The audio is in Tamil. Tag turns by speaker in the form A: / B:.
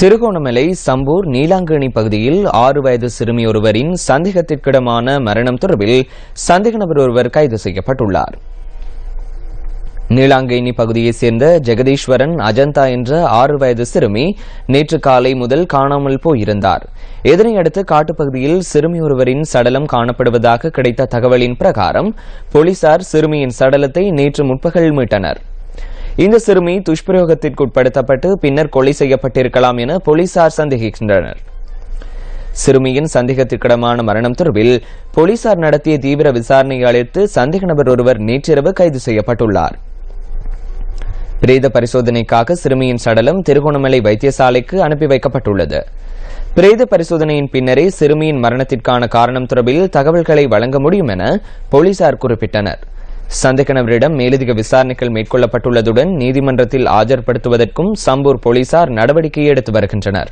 A: திருகோணமலை சம்பூர் நீலாங்கேணி பகுதியில் 6 வயது சிறுமி ஒருவரின் சந்தேகத்திற்கிடமான மரணம் தொடர்பில் சந்தேக நபர் ஒருவர் கைது செய்யப்பட்டுள்ளார். நீலாங்கேணி பகுதியைச் சேர்ந்த ஜெகதீஸ்வரன் அஜந்தா என்ற 6 வயது சிறுமி நேற்று காலை முதல் காணாமல் போயிருந்தார். இதனையடுத்து காட்டுப்பகுதியில் சிறுமி ஒருவரின் சடலம் காணப்படுவதாக கிடைத்த தகவலின் பிரகாரம் போலீசார் சிறுமியின் சடலத்தை நேற்று முற்பகல் மீட்டனர். இந்த சிறுமி துஷ்பிரயோகத்திற்கு உட்படுத்தப்பட்டு பின்னர் கொலை செய்யப்பட்டிருக்கலாம் என போலீசார் சந்தேகிக்கின்றனர். சிறுமியின் சந்தேகத்திற்கிடமான மரணம் தொடர்பில் போலீசார் நடத்திய தீவிர விசாரணையை அடுத்து சந்தேக நபர் ஒருவர் நேற்றிரவு கைது செய்யப்பட்டுள்ளார். பிரேத பரிசோதனைக்காக சிறுமியின் சடலம் திருகோணமலை வைத்தியசாலைக்கு அனுப்பி வைக்கப்பட்டுள்ளது. பிரேத பரிசோதனையின் பின்னரே சிறுமியின் மரணத்திற்கான காரணம் தொடர்பில் தகவல்களை வழங்க முடியும் என போலீசார் குறிப்பிட்டனர். சந்தேக நபரிடம் மேலதிக விசாரணைகள் மேற்கொள்ளப்பட்டுள்ளதுடன் நீதிமன்றத்தில் ஆஜர்படுத்துவதற்கும் சம்பூர் போலீசார் நடவடிக்கை எடுத்து வருகின்றனர்.